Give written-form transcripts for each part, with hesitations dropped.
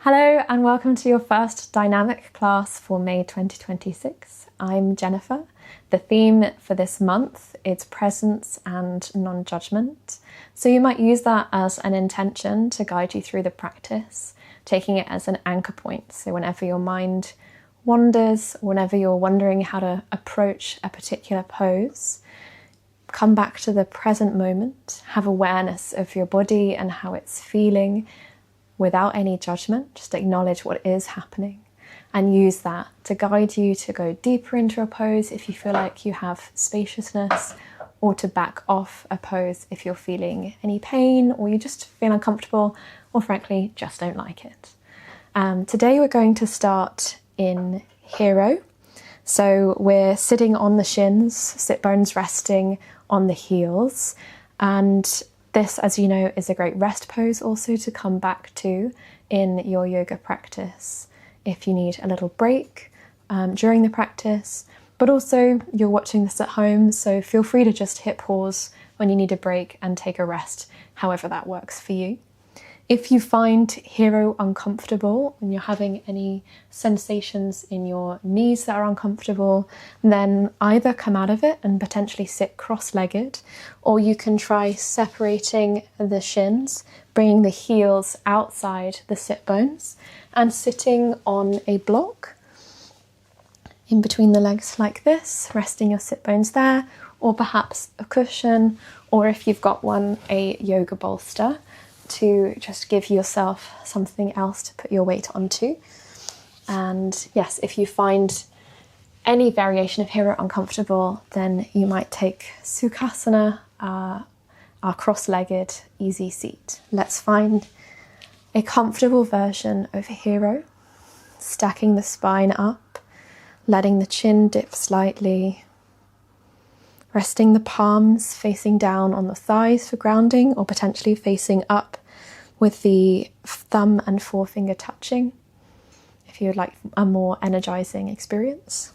Hello and welcome to your first dynamic class for May 2026. I'm Jennifer. The theme for this month is presence and non-judgment. So you might use that as an intention to guide you through the practice, taking it as an anchor point. So whenever your mind wanders, whenever you're wondering how to approach a particular pose, come back to the present moment, have awareness of your body and how it's feeling, without any judgment. Just acknowledge what is happening and use that to guide you to go deeper into a pose if you feel like you have spaciousness, or to back off a pose if you're feeling any pain or you just feel uncomfortable or frankly just don't like it. Today we're going to start in hero. So we're sitting on the shins, sit bones resting on the heels, and this, as you know, is a great rest pose also to come back to in your yoga practice if you need a little break during the practice. But also you're watching this at home, so feel free to just hit pause when you need a break and take a rest, however that works for you. If you find hero uncomfortable and you're having any sensations in your knees that are uncomfortable, then either come out of it and potentially sit cross-legged, or you can try separating the shins, bringing the heels outside the sit bones and sitting on a block in between the legs like this, resting your sit bones there, or perhaps a cushion, or if you've got one, a yoga bolster, to just give yourself something else to put your weight onto. And yes, if you find any variation of hero uncomfortable, then you might take Sukhasana, our cross-legged easy seat. Let's find a comfortable version of hero, stacking the spine up, letting the chin dip slightly, resting the palms facing down on the thighs for grounding, or potentially facing up with the thumb and forefinger touching if you would like a more energizing experience.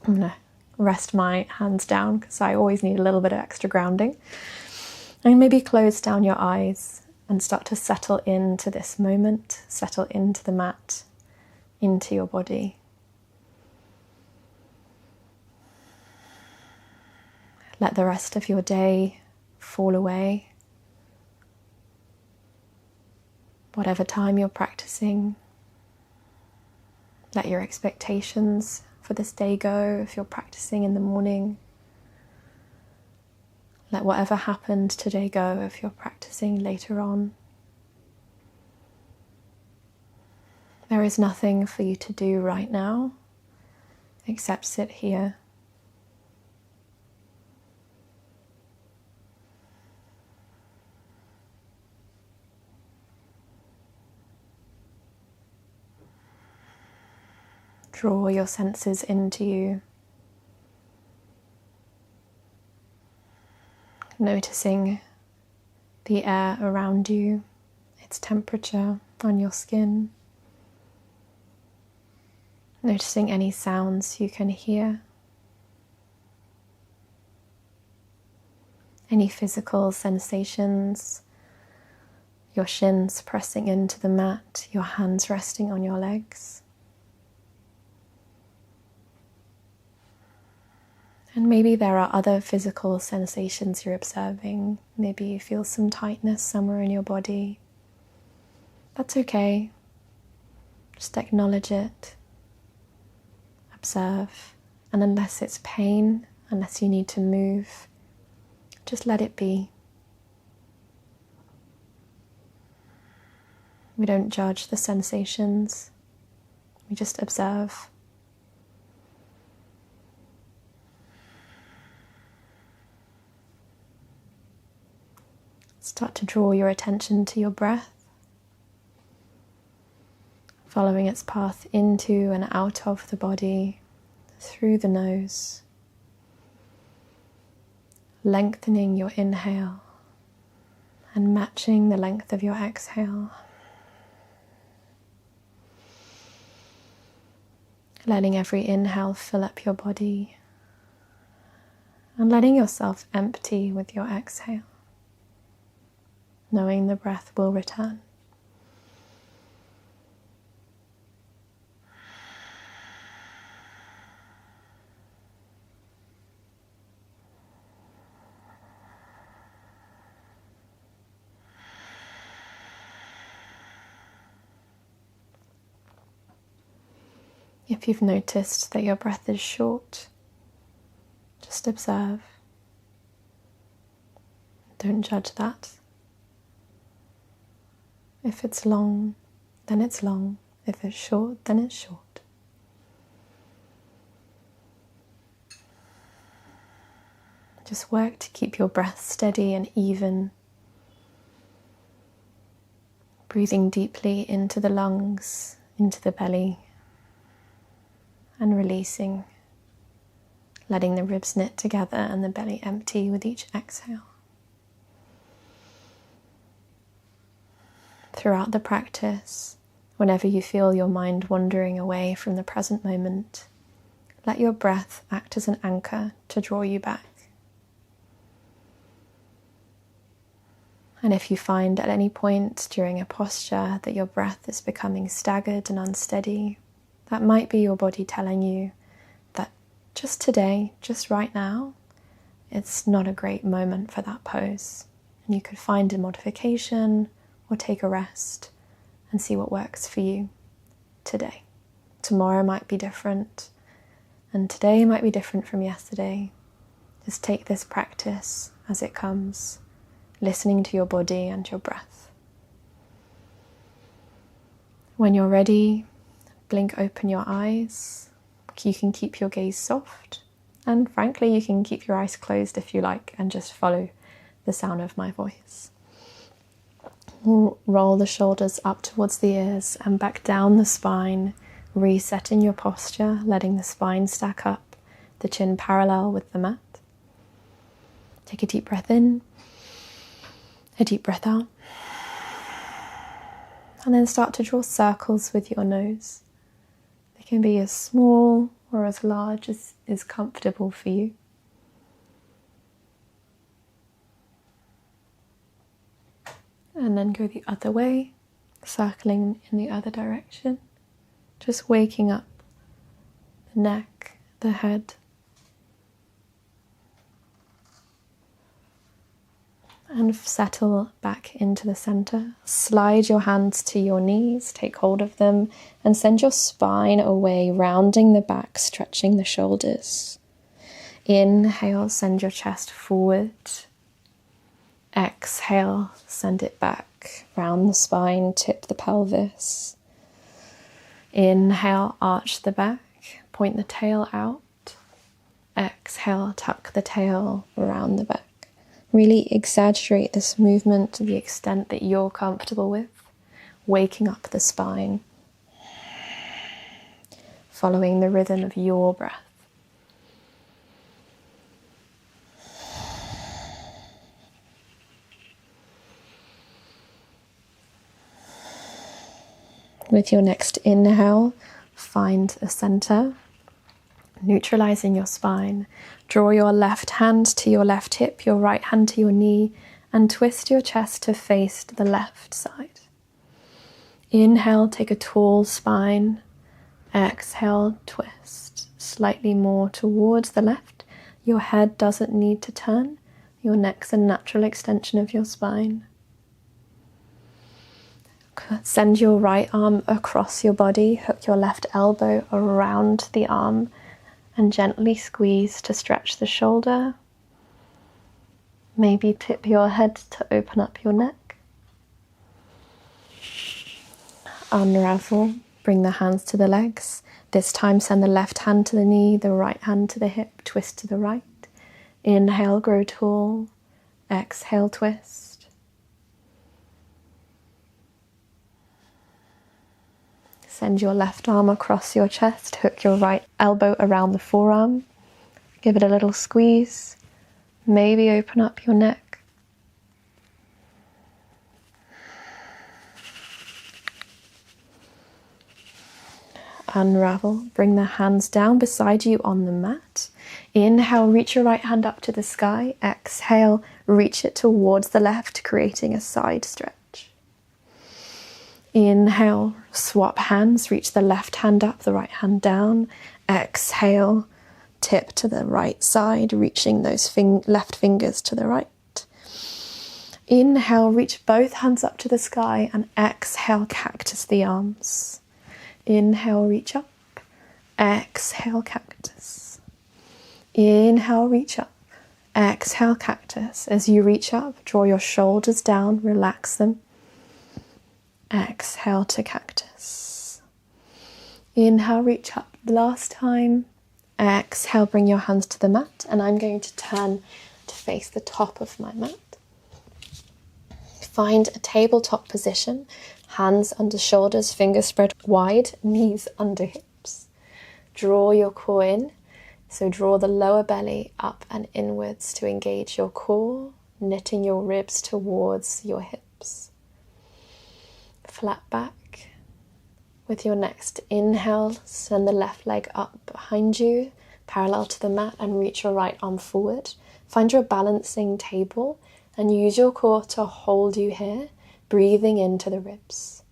I'm going to rest my hands down because I always need a little bit of extra grounding. And maybe close down your eyes and start to settle into this moment, settle into the mat, into your body. Let the rest of your day fall away. Whatever time you're practicing, let your expectations for this day go if you're practicing in the morning. Let whatever happened today go if you're practicing later on. There is nothing for you to do right now except sit here. Draw your senses into you, noticing the air around you, its temperature on your skin, noticing any sounds you can hear, any physical sensations, your shins pressing into the mat, your hands resting on your legs. And maybe there are other physical sensations you're observing. Maybe you feel some tightness somewhere in your body. That's okay. Just acknowledge it. Observe. And unless it's pain, unless you need to move, just let it be. We don't judge the sensations. We just observe. Start to draw your attention to your breath, following its path into and out of the body, through the nose, lengthening your inhale and matching the length of your exhale. Letting every inhale fill up your body and letting yourself empty with your exhale, knowing the breath will return. If you've noticed that your breath is short, just observe. Don't judge that. If it's long, then it's long. If it's short, then it's short. Just work to keep your breath steady and even. Breathing deeply into the lungs, into the belly, and releasing, letting the ribs knit together and the belly empty with each exhale. Throughout the practice, whenever you feel your mind wandering away from the present moment, let your breath act as an anchor to draw you back. And if you find at any point during a posture that your breath is becoming staggered and unsteady, that might be your body telling you that just today, just right now, it's not a great moment for that pose. And you could find a modification or take a rest and see what works for you today. Tomorrow might be different, and today might be different from yesterday. Just take this practice as it comes, listening to your body and your breath. When you're ready, blink open your eyes. You can keep your gaze soft, and frankly, you can keep your eyes closed if you like and just follow the sound of my voice. Roll the shoulders up towards the ears and back down the spine, resetting your posture, letting the spine stack up, the chin parallel with the mat. Take a deep breath in, a deep breath out, and then start to draw circles with your nose. They can be as small or as large as is comfortable for you. And then go the other way, circling in the other direction, just waking up the neck, the head. And settle back into the center. Slide your hands to your knees, take hold of them, and send your spine away, rounding the back, stretching the shoulders. Inhale, send your chest forward. Exhale, send it back, round the spine, tip the pelvis. Inhale, arch the back, point the tail out. Exhale, tuck the tail, round the back. Really exaggerate this movement to the extent that you're comfortable with, waking up the spine, following the rhythm of your breath. With your next inhale, find a center, neutralizing your spine. Draw your left hand to your left hip, your right hand to your knee, and twist your chest to face the left side. Inhale, take a tall spine. Exhale, twist slightly more towards the left. Your head doesn't need to turn. Your neck's a natural extension of your spine. Send your right arm across your body, hook your left elbow around the arm, and gently squeeze to stretch the shoulder. Maybe tip your head to open up your neck. Unravel, bring the hands to the legs. This time send the left hand to the knee, the right hand to the hip, twist to the right. Inhale, grow tall. Exhale, twist. Send your left arm across your chest, hook your right elbow around the forearm. Give it a little squeeze. Maybe open up your neck. Unravel, bring the hands down beside you on the mat. Inhale, reach your right hand up to the sky. Exhale, reach it towards the left, creating a side stretch. Inhale, swap hands, reach the left hand up, the right hand down. Exhale, tip to the right side, reaching those left fingers to the right. Inhale, reach both hands up to the sky, and exhale, cactus the arms. Inhale, reach up. Exhale, cactus. Inhale, reach up. Exhale, cactus. As you reach up, draw your shoulders down, relax them. Exhale to cactus. Inhale, reach up. Last time. Exhale, bring your hands to the mat, and I'm going to turn to face the top of my mat. Find a tabletop position, hands under shoulders, fingers spread wide, knees under hips. Draw your core in, so draw the lower belly up and inwards to engage your core, knitting your ribs towards your hips. Flat back. With your next inhale, send the left leg up behind you, parallel to the mat, and reach your right arm forward. Find your balancing table and use your core to hold you here, breathing into the ribs.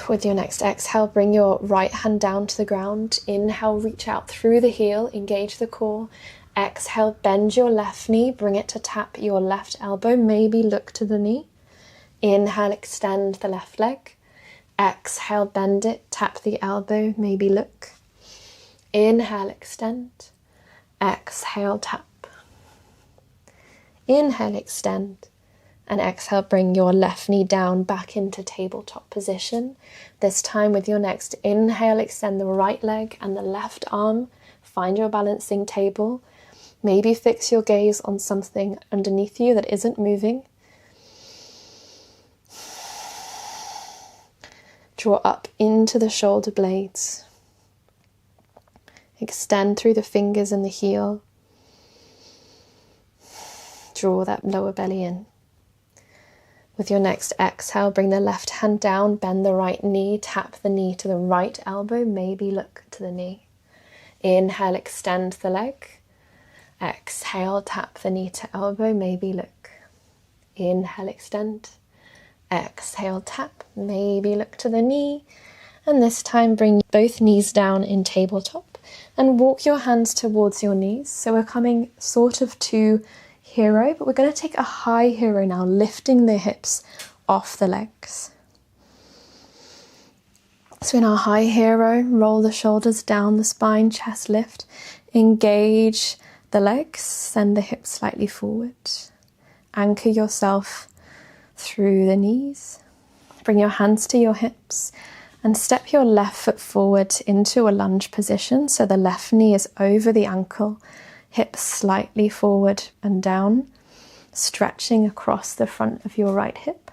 With your next exhale, bring your right hand down to the ground. Inhale, reach out through the heel, engage the core. Exhale, bend your left knee, bring it to tap your left elbow, maybe look to the knee. Inhale, extend the left leg. Exhale, bend it, tap the elbow, maybe look. Inhale, extend. Exhale, tap. Inhale, extend. And exhale, bring your left knee down back into tabletop position. This time with your next inhale, extend the right leg and the left arm. Find your balancing table. Maybe fix your gaze on something underneath you that isn't moving. Draw up into the shoulder blades. Extend through the fingers and the heel. Draw that lower belly in. With your next exhale, bring the left hand down, bend the right knee, tap the knee to the right elbow, maybe look to the knee. Inhale, extend the leg. Exhale, tap the knee to elbow, maybe look. Inhale, extend. Exhale, tap, maybe look to the knee. And this time bring both knees down in tabletop and walk your hands towards your knees. So we're coming sort of to hero, but we're going to take a high hero now, lifting the hips off the legs. So in our high hero, roll the shoulders down the spine, chest lift, engage the legs, send the hips slightly forward. Anchor yourself through the knees. Bring your hands to your hips and step your left foot forward into a lunge position. So the left knee is over the ankle, hips slightly forward and down, stretching across the front of your right hip.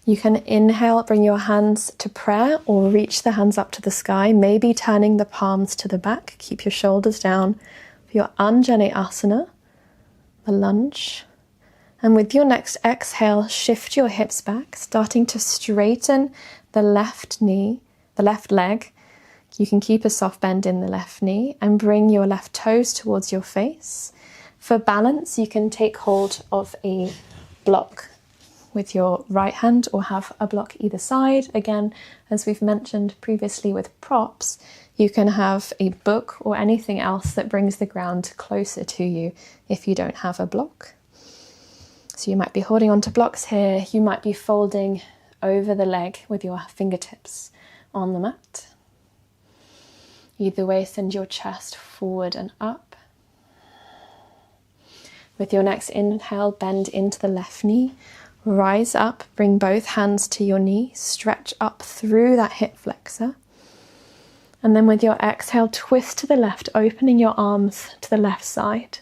You can inhale, bring your hands to prayer or reach the hands up to the sky, maybe turning the palms to the back. Keep your shoulders down for your Anjaneyasana, the lunge. And with your next exhale, shift your hips back, starting to straighten the left knee, the left leg. You can keep a soft bend in the left knee and bring your left toes towards your face. For balance, you can take hold of a block with your right hand or have a block either side. Again, as we've mentioned previously with props, you can have a book or anything else that brings the ground closer to you if you don't have a block. So you might be holding onto blocks here, you might be folding over the leg with your fingertips on the mat. Either way, send your chest forward and up. With your next inhale, bend into the left knee, rise up, bring both hands to your knee, stretch up through that hip flexor. And then with your exhale, twist to the left, opening your arms to the left side.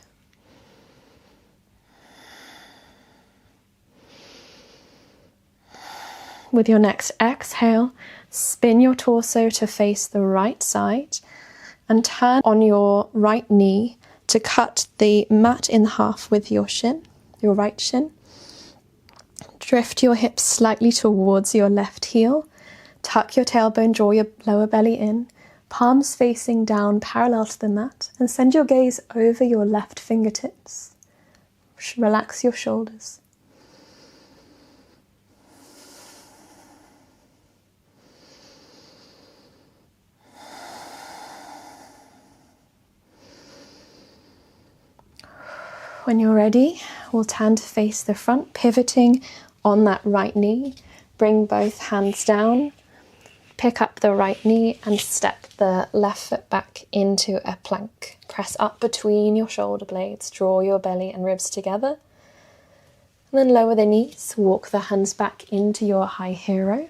With your next exhale, spin your torso to face the right side and turn on your right knee to cut the mat in half with your shin, your right shin. Drift your hips slightly towards your left heel. Tuck your tailbone, draw your lower belly in, palms facing down parallel to the mat, and send your gaze over your left fingertips. Relax your shoulders. When you're ready, we'll turn to face the front, pivoting on that right knee. bring both hands down, pick up the right knee and step the left foot back into a plank. Press up between your shoulder blades, draw your belly and ribs together. And then lower the knees, walk the hands back into your high hero.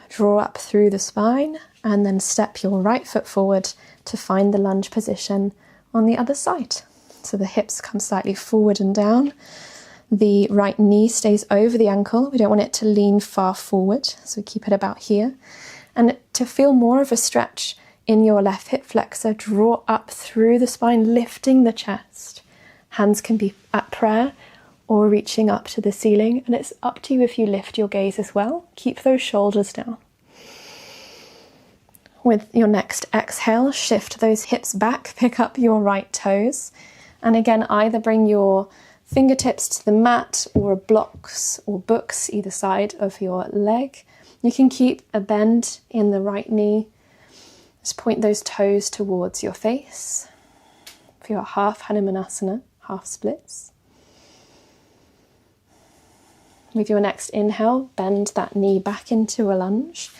Draw up through the spine and then step your right foot forward to find the lunge position on the other side. So the hips come slightly forward and down. The right knee stays over the ankle. We don't want it to lean far forward, so we keep it about here. And to feel more of a stretch in your left hip flexor, draw up through the spine, lifting the chest. Hands can be at prayer or reaching up to the ceiling, and it's up to you if you lift your gaze as well. Keep those shoulders down. With your next exhale, shift those hips back, pick up your right toes, and again, either bring your fingertips to the mat or blocks or books either side of your leg. You can keep a bend in the right knee. Just point those toes towards your face for your half Hanumanasana, half splits. With your next inhale, bend that knee back into a lunge.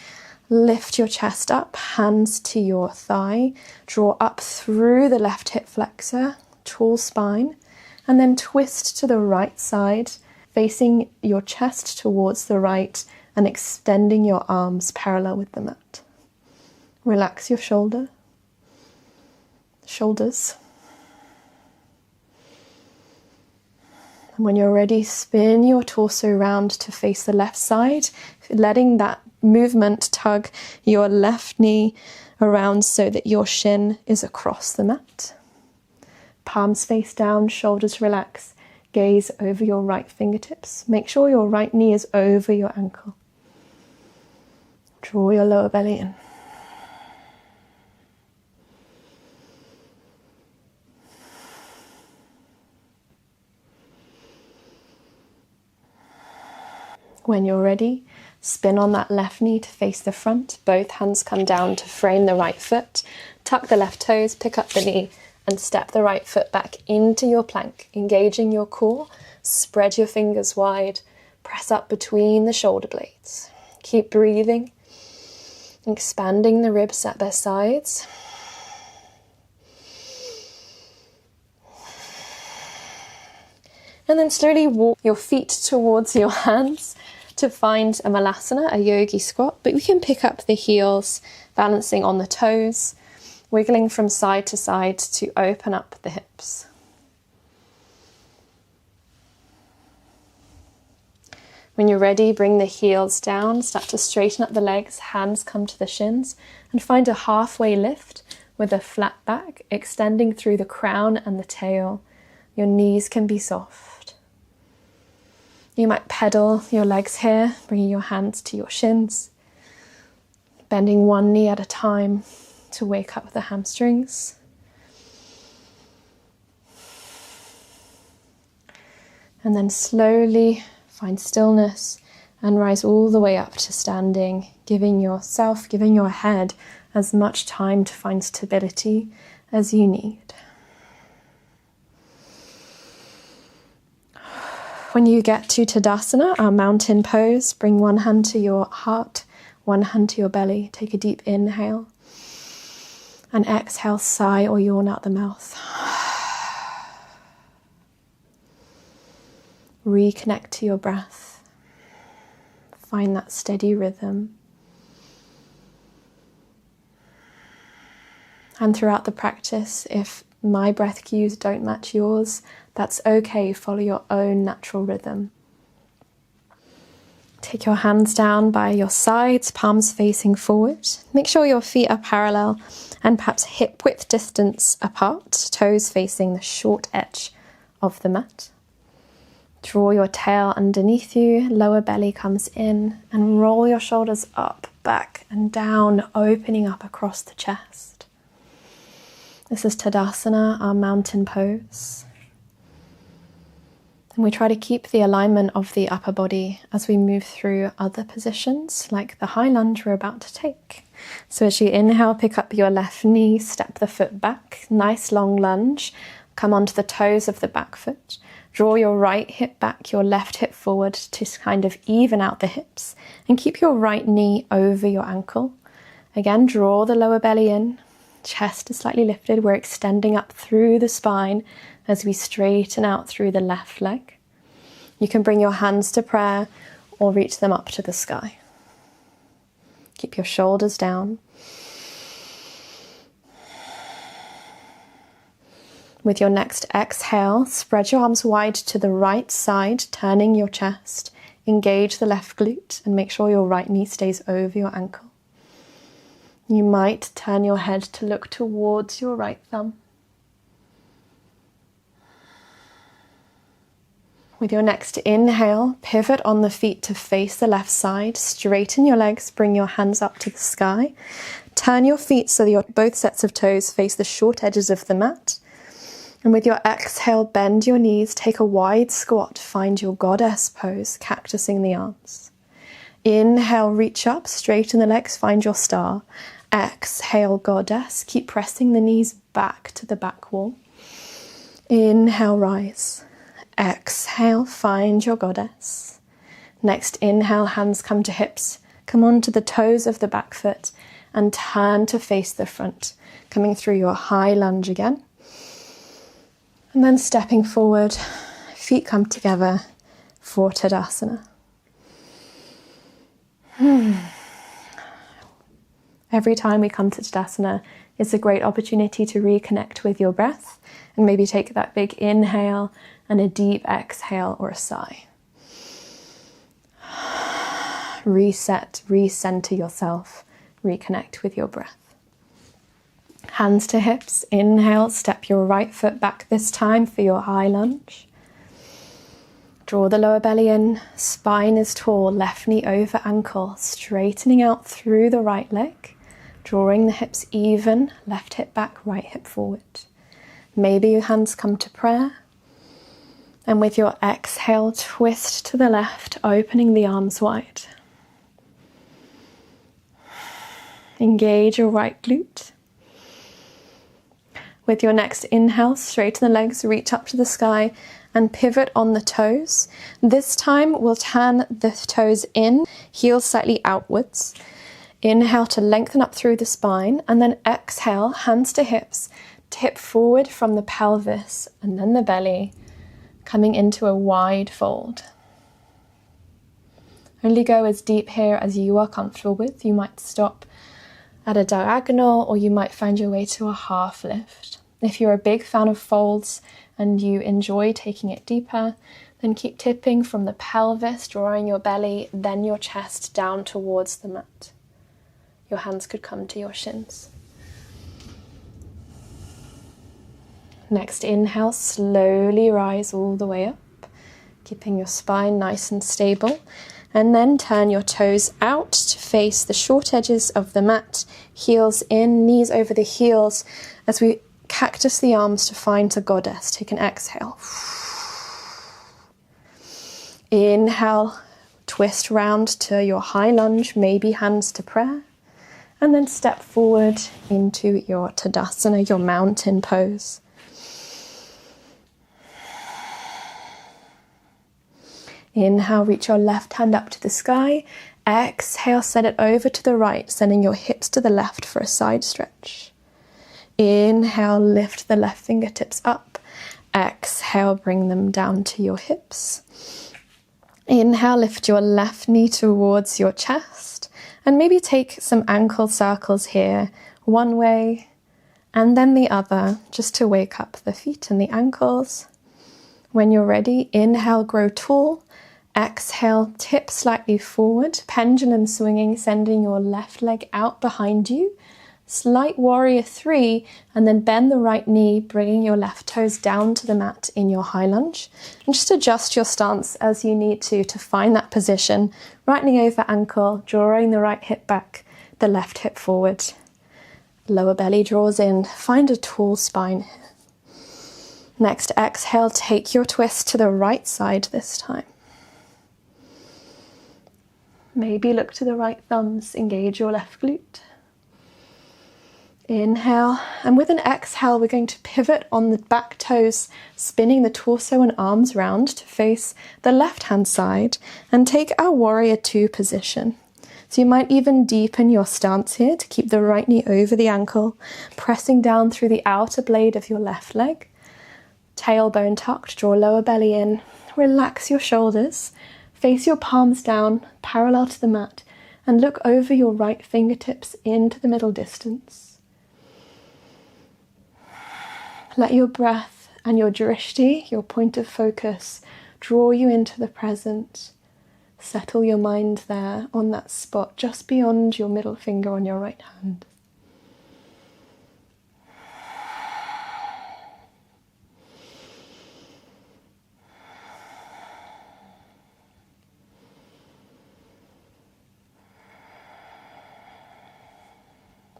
Lift your chest up, hands to your thigh. Draw up through the left hip flexor, tall spine. And then twist to the right side, facing your chest towards the right and extending your arms parallel with the mat. Relax your shoulders. And when you're ready, spin your torso round to face the left side, letting that movement tug your left knee around so that your shin is across the mat. Palms face down, shoulders relax, gaze over your right fingertips. Make sure your right knee is over your ankle. Draw your lower belly in. When you're ready, spin on that left knee to face the front. Both hands come down to frame the right foot. Tuck the left toes, pick up the knee, and step the right foot back into your plank, engaging your core. Spread your fingers wide, press up between the shoulder blades. Keep breathing, expanding the ribs at their sides. And then slowly walk your feet towards your hands to find a malasana, a yogi squat, but we can pick up the heels, balancing on the toes, wiggling from side to side to open up the hips. When you're ready, bring the heels down, start to straighten up the legs, hands come to the shins, and find a halfway lift with a flat back, extending through the crown and the tail. Your knees can be soft. You might pedal your legs here, bringing your hands to your shins, bending one knee at a time to wake up the hamstrings. And then slowly find stillness and rise all the way up to standing, giving yourself, giving your head as much time to find stability as you need. When you get to Tadasana, our mountain pose, bring one hand to your heart, one hand to your belly. Take a deep inhale. And exhale, sigh or yawn out the mouth. Reconnect to your breath. Find that steady rhythm. And throughout the practice, if my breath cues don't match yours, that's okay. Follow your own natural rhythm. Take your hands down by your sides, palms facing forward. Make sure your feet are parallel and perhaps hip width distance apart, toes facing the short edge of the mat. Draw your tail underneath you, lower belly comes in, and roll your shoulders up, back and down, opening up across the chest. This is Tadasana, our mountain pose. And we try to keep the alignment of the upper body as we move through other positions, like the high lunge we're about to take. So as you inhale, pick up your left knee, step the foot back, nice long lunge, come onto the toes of the back foot, Draw your right hip back, your left hip forward to kind of even out the hips, and keep your right knee over your ankle. Again, draw the lower belly in, chest is slightly lifted. We're extending up through the spine as we straighten out through the left leg. You can bring your hands to prayer or reach them up to the sky. Keep your shoulders down. With your next exhale, spread your arms wide to the right side, turning your chest. Engage the left glute and make sure your right knee stays over your ankle. You might turn your head to look towards your right thumb. With your next inhale, pivot on the feet to face the left side. Straighten your legs, bring your hands up to the sky. Turn your feet so that both sets of toes face the short edges of the mat. And with your exhale, bend your knees, take a wide squat, find your goddess pose, cactusing the arms. Inhale, reach up, straighten the legs, find your star. Exhale, goddess, keep pressing the knees back to the back wall. Inhale, rise. Exhale, find your goddess. Next inhale, hands come to hips, come onto the toes of the back foot and turn to face the front, coming through your high lunge again. And then stepping forward, feet come together for Tadasana. Every time we come to Tadasana, it's a great opportunity to reconnect with your breath and maybe take that big inhale and a deep exhale or a sigh. Reset, recenter yourself, reconnect with your breath. Hands to hips, inhale, step your right foot back this time for your high lunge. Draw the lower belly in, spine is tall, left knee over ankle, straightening out through the right leg, drawing the hips even, left hip back, right hip forward. Maybe your hands come to prayer, and with your exhale, twist to the left, opening the arms wide. Engage your right glute. With your next inhale, straighten the legs, reach up to the sky and pivot on the toes. This time we'll turn the toes in, heels slightly outwards. Inhale to lengthen up through the spine and then exhale, hands to hips, tip forward from the pelvis and then the belly, coming into a wide fold. Only go as deep here as you are comfortable with. You might stop at a diagonal or you might find your way to a half lift. If you're a big fan of folds and you enjoy taking it deeper, then keep tipping from the pelvis, drawing your belly, then your chest down towards the mat. Your hands could come to your shins. Next inhale, slowly rise all the way up, keeping your spine nice and stable. And then turn your toes out to face the short edges of the mat, heels in, knees over the heels, as we cactus the arms to find the goddess. Take an exhale. Inhale, twist round to your high lunge, maybe hands to prayer, and then step forward into your Tadasana, your mountain pose. Inhale, reach your left hand up to the sky. Exhale, send it over to the right, sending your hips to the left for a side stretch. Inhale, lift the left fingertips up. Exhale, bring them down to your hips. Inhale, lift your left knee towards your chest. And maybe take some ankle circles here, one way and then the other, just to wake up the feet and the ankles. When you're ready, inhale, grow tall. Exhale, tip slightly forward, pendulum swinging, sending your left leg out behind you. Slight warrior 3, and then bend the right knee, bringing your left toes down to the mat in your high lunge. And just adjust your stance as you need to find that position. Right knee over ankle, drawing the right hip back, the left hip forward. Lower belly draws in, find a tall spine. Next, exhale, take your twist to the right side this time. Maybe look to the right thumbs, engage your left glute. Inhale, and with an exhale, we're going to pivot on the back toes, spinning the torso and arms round to face the left-hand side and take our warrior two position. So you might even deepen your stance here to keep the right knee over the ankle, pressing down through the outer blade of your left leg. Tailbone tucked, draw lower belly in, relax your shoulders, face your palms down, parallel to the mat, and look over your right fingertips into the middle distance. Let your breath and your drishti, your point of focus, draw you into the present. Settle your mind there on that spot just beyond your middle finger on your right hand.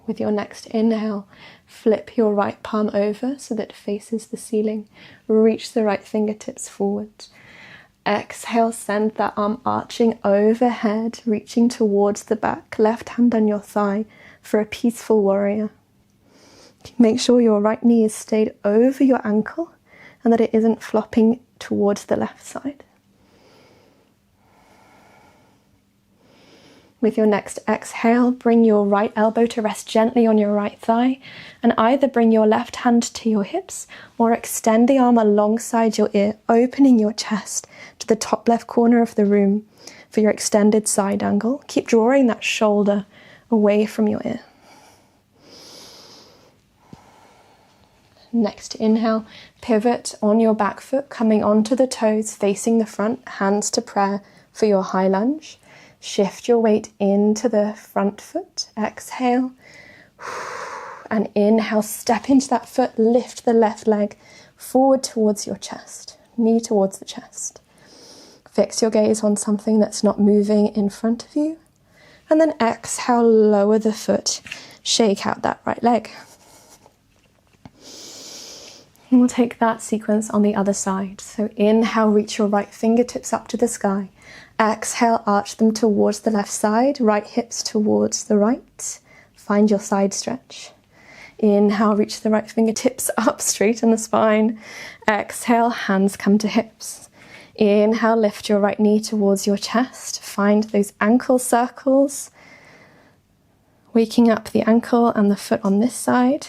With your next inhale, flip your right palm over so that it faces the ceiling. Reach the right fingertips forward. Exhale, send that arm arching overhead, reaching towards the back, left hand on your thigh for a peaceful warrior. Make sure your right knee is stayed over your ankle and that it isn't flopping towards the left side. With your next exhale, bring your right elbow to rest gently on your right thigh and either bring your left hand to your hips or extend the arm alongside your ear, opening your chest to the top left corner of the room for your extended side angle. Keep drawing that shoulder away from your ear. Next inhale, pivot on your back foot, coming onto the toes, facing the front, hands to prayer for your high lunge. Shift your weight into the front foot. Exhale. And inhale, step into that foot, lift the left leg forward towards your chest, knee towards the chest. Fix your gaze on something that's not moving in front of you. And then exhale, lower the foot, shake out that right leg. And we'll take that sequence on the other side. So inhale, reach your right fingertips up to the sky. Exhale, arch them towards the left side, right hips towards the right. Find your side stretch. Inhale, reach the right fingertips up, straighten the spine. Exhale, hands come to hips. Inhale, lift your right knee towards your chest. Find those ankle circles. Waking up the ankle and the foot on this side.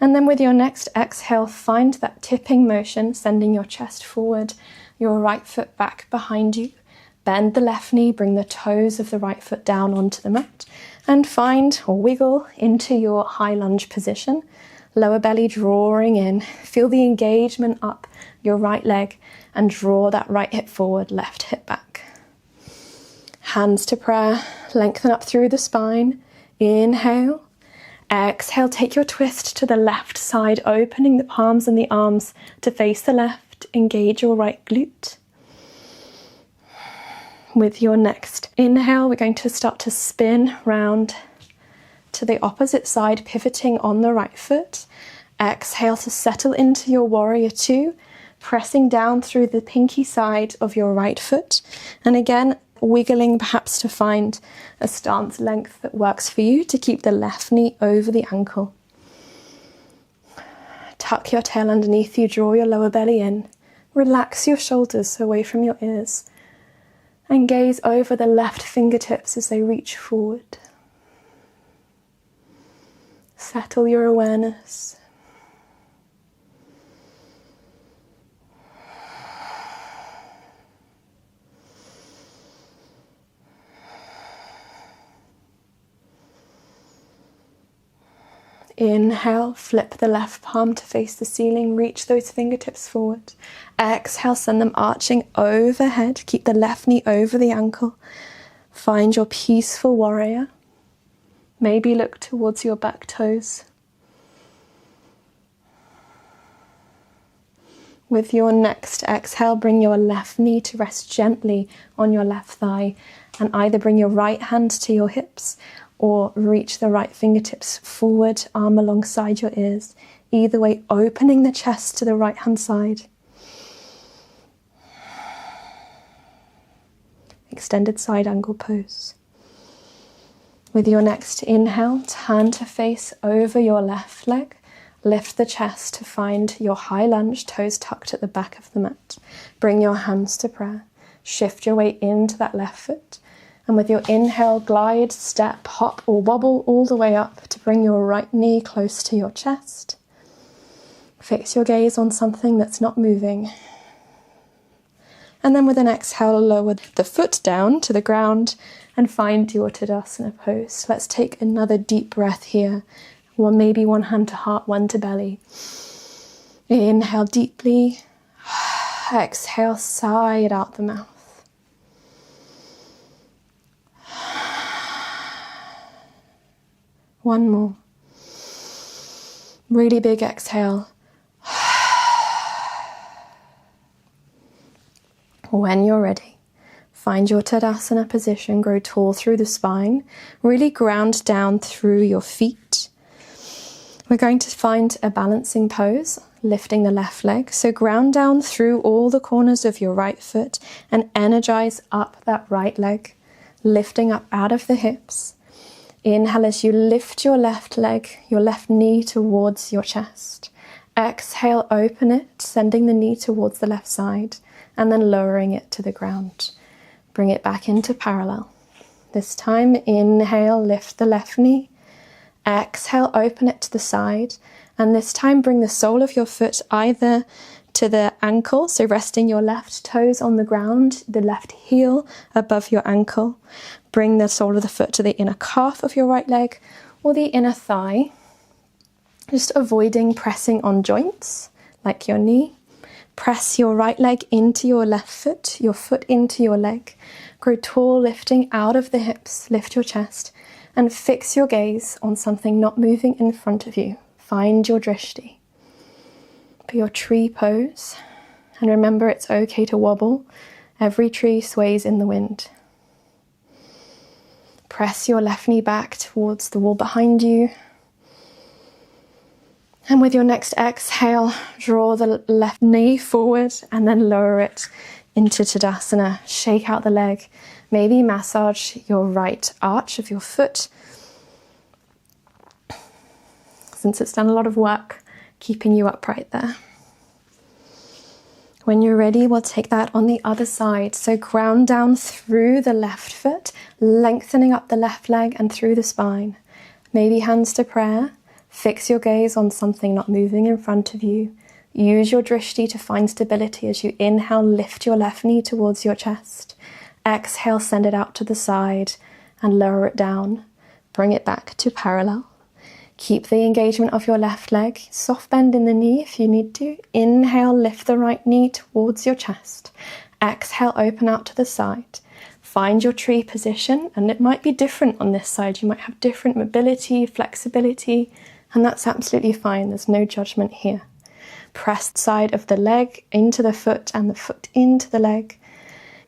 And then with your next exhale, find that tipping motion, sending your chest forward, your right foot back behind you. Bend the left knee, bring the toes of the right foot down onto the mat and find or wiggle into your high lunge position. Lower belly drawing in. Feel the engagement up your right leg and draw that right hip forward, left hip back. Hands to prayer, lengthen up through the spine. Inhale. Exhale, take your twist to the left side, opening the palms and the arms to face the left. Engage your right glute. With your next inhale, we're going to start to spin round to the opposite side, pivoting on the right foot. Exhale to settle into your warrior two, pressing down through the pinky side of your right foot. And again, wiggling perhaps to find a stance length that works for you to keep the left knee over the ankle. Tuck your tail underneath you, draw your lower belly in. Relax your shoulders away from your ears. And gaze over the left fingertips as they reach forward. Settle your awareness. Inhale, flip the left palm to face the ceiling, reach those fingertips forward. Exhale, send them arching overhead. Keep the left knee over the ankle. Find your peaceful warrior. Maybe look towards your back toes. With your next exhale, bring your left knee to rest gently on your left thigh and either bring your right hand to your hips or reach the right fingertips forward, arm alongside your ears. Either way, opening the chest to the right hand side. Extended side angle pose. With your next inhale, turn to face over your left leg. Lift the chest to find your high lunge, toes tucked at the back of the mat. Bring your hands to prayer. Shift your weight into that left foot. And with your inhale, glide, step, hop or wobble all the way up to bring your right knee close to your chest. Fix your gaze on something that's not moving. And then with an exhale, lower the foot down to the ground and find your Tadasana pose. Let's take another deep breath here. Maybe one hand to heart, one to belly. Inhale deeply. Exhale, sigh it out the mouth. One more. Really big exhale. When you're ready, find your Tadasana position, grow tall through the spine, really ground down through your feet. We're going to find a balancing pose, lifting the left leg. So ground down through all the corners of your right foot and energize up that right leg, lifting up out of the hips. Inhale as you lift your left leg, your left knee towards your chest. Exhale, open it, sending the knee towards the left side and then lowering it to the ground. Bring it back into parallel. This time, inhale, lift the left knee. Exhale, open it to the side. And this time, bring the sole of your foot either to the ankle, so resting your left toes on the ground, the left heel above your ankle. Bring the sole of the foot to the inner calf of your right leg or the inner thigh. Just avoiding pressing on joints like your knee. Press your right leg into your left foot, your foot into your leg. Grow tall, lifting out of the hips, lift your chest, and fix your gaze on something not moving in front of you. Find your drishti. For your tree pose, and remember it's okay to wobble. Every tree sways in the wind. Press your left knee back towards the wall behind you. And with your next exhale, draw the left knee forward and then lower it into Tadasana. Shake out the leg. Maybe massage your right arch of your foot, since it's done a lot of work keeping you upright there. When you're ready, we'll take that on the other side. So ground down through the left foot, lengthening up the left leg and through the spine. Maybe hands to prayer. Fix your gaze on something not moving in front of you. Use your drishti to find stability as you inhale, lift your left knee towards your chest. Exhale, send it out to the side and lower it down. Bring it back to parallel. Keep the engagement of your left leg. Soft bend in the knee if you need to. Inhale, lift the right knee towards your chest. Exhale, open out to the side. Find your tree position, and it might be different on this side. You might have different mobility, flexibility, and that's absolutely fine. There's no judgment here. Press the side of the leg into the foot and the foot into the leg.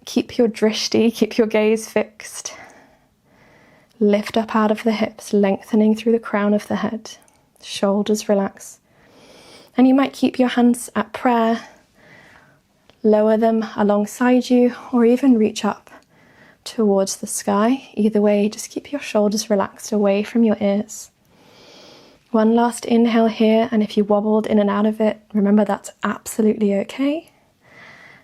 Keep your drishti, keep your gaze fixed. Lift up out of the hips, lengthening through the crown of the head. Shoulders relax. And you might keep your hands at prayer, lower them alongside you, or even reach up towards the sky. Either way, just keep your shoulders relaxed away from your ears. One last inhale here, and if you wobbled in and out of it, remember that's absolutely okay.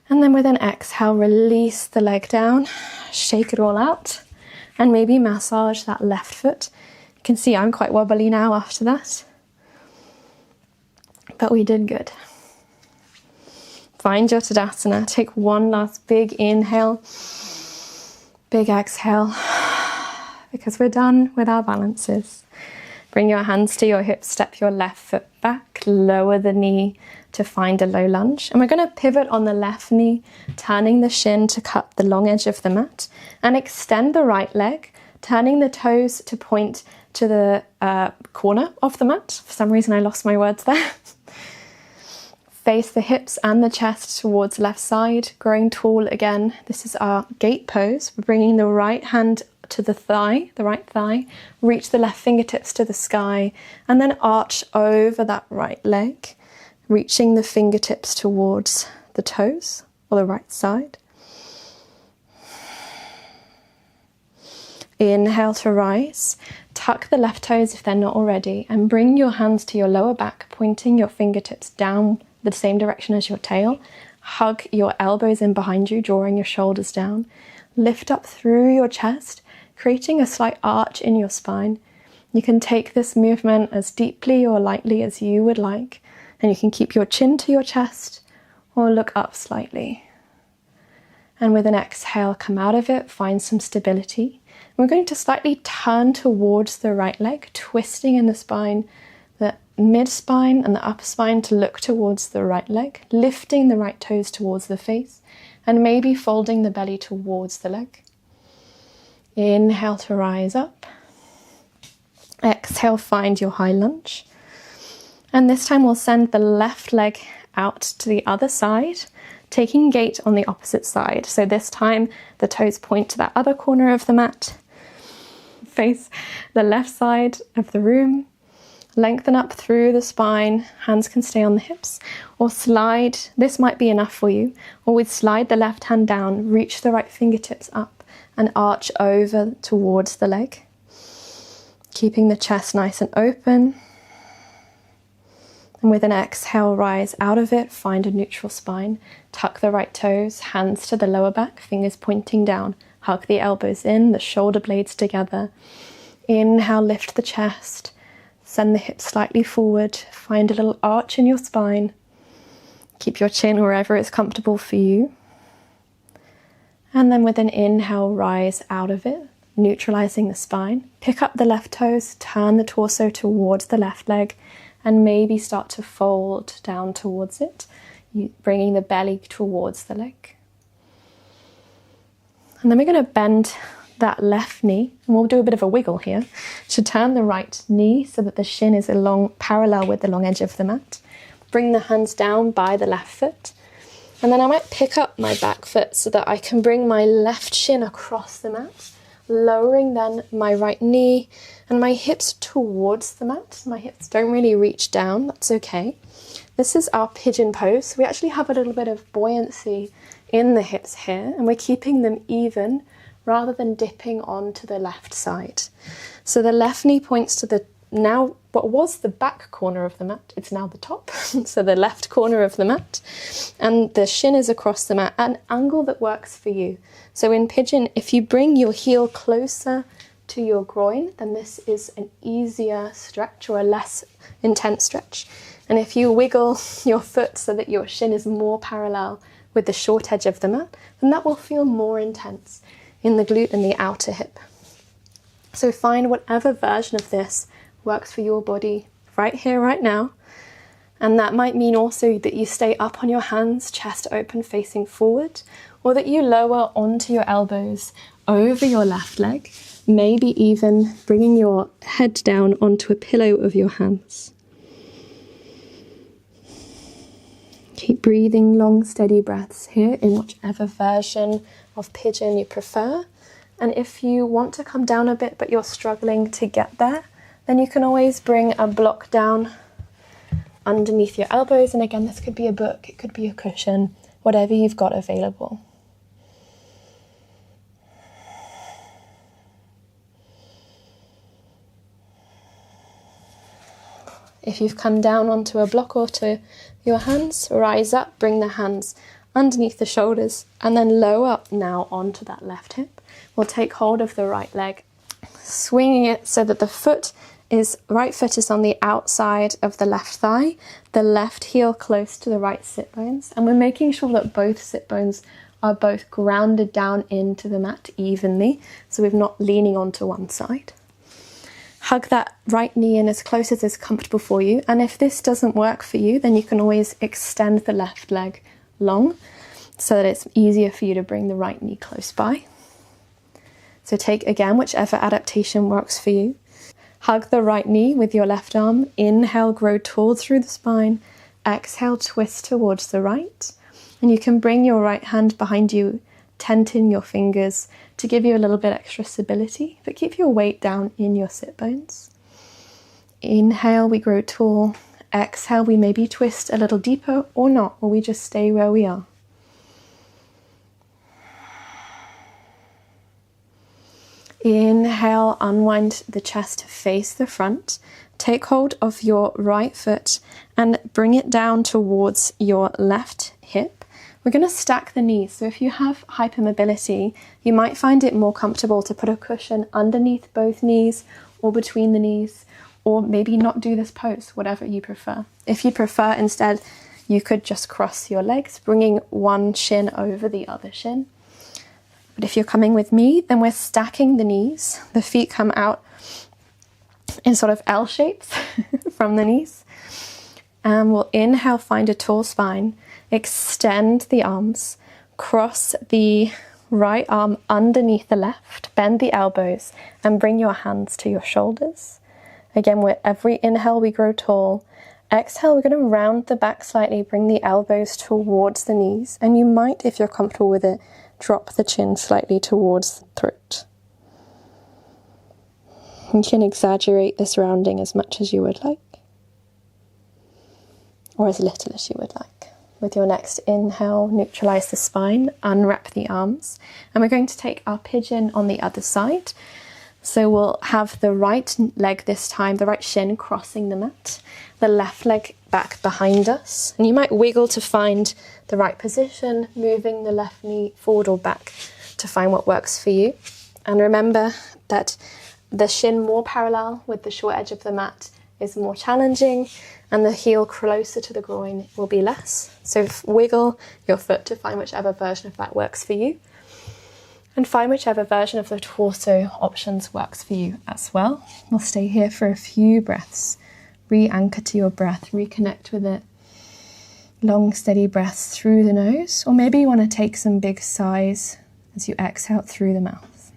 And then with an exhale, release the leg down, shake it all out, and maybe massage that left foot. You can see I'm quite wobbly now after that, but we did good. Find your Tadasana. Take one last big inhale, big exhale, because we're done with our balances. Bring your hands to your hips, step your left foot back, lower the knee to find a low lunge. And we're going to pivot on the left knee, turning the shin to cut the long edge of the mat, and extend the right leg, turning the toes to point to the corner of the mat. For some reason I lost my words there. Face the hips and the chest towards left side, growing tall again. This is our gate pose. We're bringing the right hand to the thigh, the right thigh, reach the left fingertips to the sky, and then arch over that right leg, reaching the fingertips towards the toes or the right side. Inhale to rise. Tuck the left toes if they're not already, and bring your hands to your lower back, pointing your fingertips down the same direction as your tail. Hug your elbows in behind you, drawing your shoulders down. Lift up through your chest, creating a slight arch in your spine. You can take this movement as deeply or lightly as you would like, and you can keep your chin to your chest or look up slightly. And with an exhale, come out of it, find some stability. We're going to slightly turn towards the right leg, twisting in the spine, the mid-spine and the upper spine to look towards the right leg, lifting the right toes towards the face, and maybe folding the belly towards the leg. Inhale to rise up. Exhale, find your high lunge. And this time we'll send the left leg out to the other side, taking gait on the opposite side. So this time the toes point to that other corner of the mat. Face the left side of the room. Lengthen up through the spine. Hands can stay on the hips, or slide. This might be enough for you. Or we'd slide the left hand down, reach the right fingertips up, and arch over towards the leg. Keeping the chest nice and open. And with an exhale, rise out of it, find a neutral spine. Tuck the right toes, hands to the lower back, fingers pointing down. Hug the elbows in, the shoulder blades together. Inhale, lift the chest. Send the hips slightly forward. Find a little arch in your spine. Keep your chin wherever it's comfortable for you. And then with an inhale, rise out of it, neutralizing the spine. Pick up the left toes, turn the torso towards the left leg, and maybe start to fold down towards it, bringing the belly towards the leg. And then we're going to bend that left knee, and we'll do a bit of a wiggle here, to turn the right knee so that the shin is parallel with the long edge of the mat. Bring the hands down by the left foot, and then I might pick up my back foot so that I can bring my left shin across the mat, lowering then my right knee and my hips towards the mat. My hips don't really reach down, that's okay. This is our pigeon pose. So we actually have a little bit of buoyancy in the hips here, and we're keeping them even rather than dipping onto the left side. So the left knee points to the now what was the back corner of the mat, it's now the top. So the left corner of the mat, and the shin is across the mat, an angle that works for you. So in pigeon, if you bring your heel closer to your groin, then this is an easier stretch or a less intense stretch. And if you wiggle your foot so that your shin is more parallel with the short edge of the mat, then that will feel more intense in the glute and the outer hip. So find whatever version of this works for your body right here, right now. And that might mean also that you stay up on your hands, chest open, facing forward, or that you lower onto your elbows over your left leg, maybe even bringing your head down onto a pillow of your hands. Keep breathing long, steady breaths here in whichever version of pigeon you prefer. And if you want to come down a bit but you're struggling to get there, then you can always bring a block down underneath your elbows. And again, this could be a book, it could be a cushion, whatever you've got available. If you've come down onto a block or to your hands, rise up, bring the hands underneath the shoulders, and then lower now onto that left hip. We'll take hold of the right leg, swinging it so that the right foot is on the outside of the left thigh, the left heel close to the right sit bones, and we're making sure that both sit bones are both grounded down into the mat evenly, so we're not leaning onto one side. Hug that right knee in as close as is comfortable for you, and if this doesn't work for you, then you can always extend the left leg long so that it's easier for you to bring the right knee close by. So take again whichever adaptation works for you. Hug the right knee with your left arm. Inhale, grow tall through the spine. Exhale, twist towards the right. And you can bring your right hand behind you, tenting your fingers to give you a little bit extra stability, but keep your weight down in your sit bones. Inhale, we grow tall. Exhale, we maybe twist a little deeper or not, or we just stay where we are. Inhale, unwind the chest to face the front. Take hold of your right foot and bring it down towards your left hip. We're going to stack the knees. So if you have hypermobility, you might find it more comfortable to put a cushion underneath both knees or between the knees, or maybe not do this pose, whatever you prefer. If you prefer, instead, you could just cross your legs, bringing one shin over the other shin. But if you're coming with me, then we're stacking the knees. The feet come out in sort of L shapes from the knees. And we'll inhale, find a tall spine, extend the arms, cross the right arm underneath the left, bend the elbows, and bring your hands to your shoulders. Again, with every inhale, we grow tall. Exhale, we're going to round the back slightly, bring the elbows towards the knees. And you might, if you're comfortable with it, drop the chin slightly towards the throat. You can exaggerate this rounding as much as you would like, or as little as you would like. With your next inhale, neutralize the spine, unwrap the arms, and we're going to take our pigeon on the other side. So we'll have the right leg this time, the right shin crossing the mat, the left leg back behind us, and you might wiggle to find the right position, moving the left knee forward or back to find what works for you. And remember that the shin more parallel with the short edge of the mat is more challenging, and the heel closer to the groin will be less. So wiggle your foot to find whichever version of that works for you, and find whichever version of the torso options works for you as well. We'll stay here for a few breaths. Re-anchor to your breath, reconnect with it. Long, steady breaths through the nose, or maybe you want to take some big sighs as you exhale through the mouth.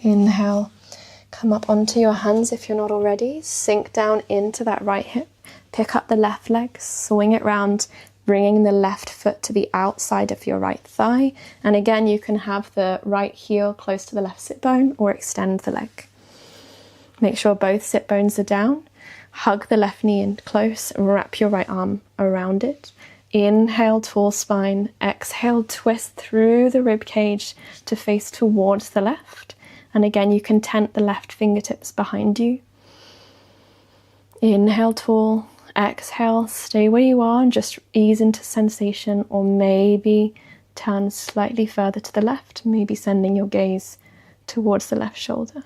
Inhale, come up onto your hands if you're not already. Sink down into that right hip. Pick up the left leg, swing it round, bringing the left foot to the outside of your right thigh. And again, you can have the right heel close to the left sit bone or extend the leg. Make sure both sit bones are down. Hug the left knee in close, wrap your right arm around it. Inhale, tall spine. Exhale, twist through the rib cage to face towards the left. And again, you can tent the left fingertips behind you. Inhale, tall. Exhale, stay where you are and just ease into sensation, or maybe turn slightly further to the left, maybe sending your gaze towards the left shoulder.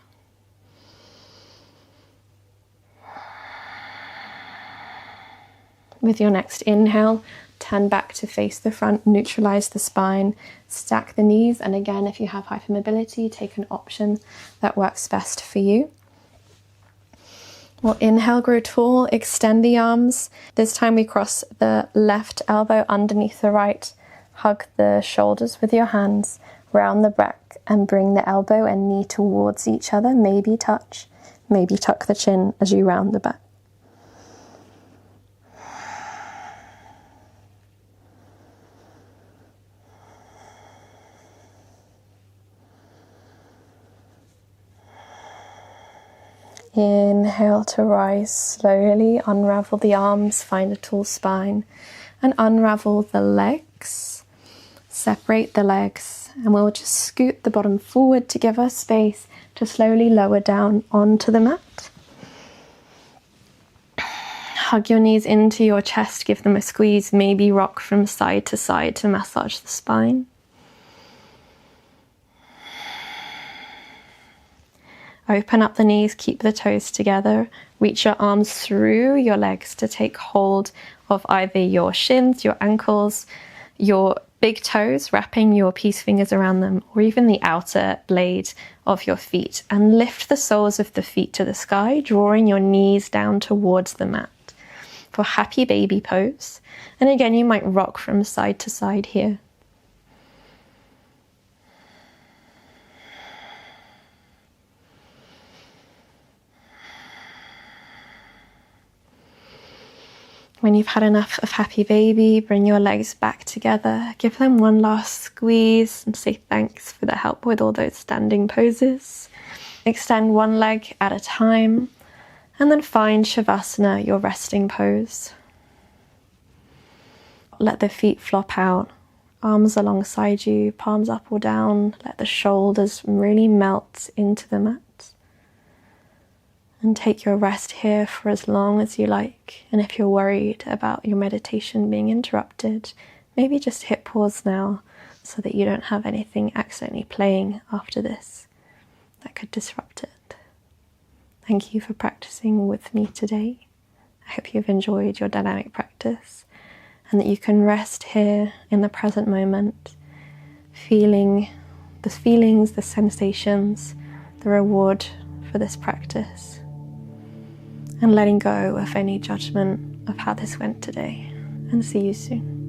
With your next inhale, turn back to face the front, neutralize the spine, stack the knees, and again, if you have hypermobility, take an option that works best for you. We'll inhale, grow tall, extend the arms. This time we cross the left elbow underneath the right, hug the shoulders with your hands, round the back, and bring the elbow and knee towards each other, maybe touch, maybe tuck the chin as you round the back. Inhale to rise slowly, unravel the arms, find a tall spine, and unravel the legs. Separate the legs, and we'll just scoot the bottom forward to give us space to slowly lower down onto the mat. Hug your knees into your chest, give them a squeeze, maybe rock from side to massage the spine. Open up the knees, keep the toes together. Reach your arms through your legs to take hold of either your shins, your ankles, your big toes, wrapping your peace fingers around them, or even the outer blade of your feet. And lift the soles of the feet to the sky, drawing your knees down towards the mat for happy baby pose. And again, you might rock from side to side here. When you've had enough of happy baby, bring your legs back together, give them one last squeeze and say thanks for the help with all those standing poses. Extend one leg at a time, and then find Shavasana, your resting pose. Let the feet flop out, arms alongside you, palms up or down. Let the shoulders really melt into the mat. And take your rest here for as long as you like. And if you're worried about your meditation being interrupted, maybe just hit pause now so that you don't have anything accidentally playing after this that could disrupt it. Thank you for practicing with me today. I hope you've enjoyed your dynamic practice and that you can rest here in the present moment, feeling the feelings, the sensations, the reward for this practice, and letting go of any judgment of how this went today. And see you soon.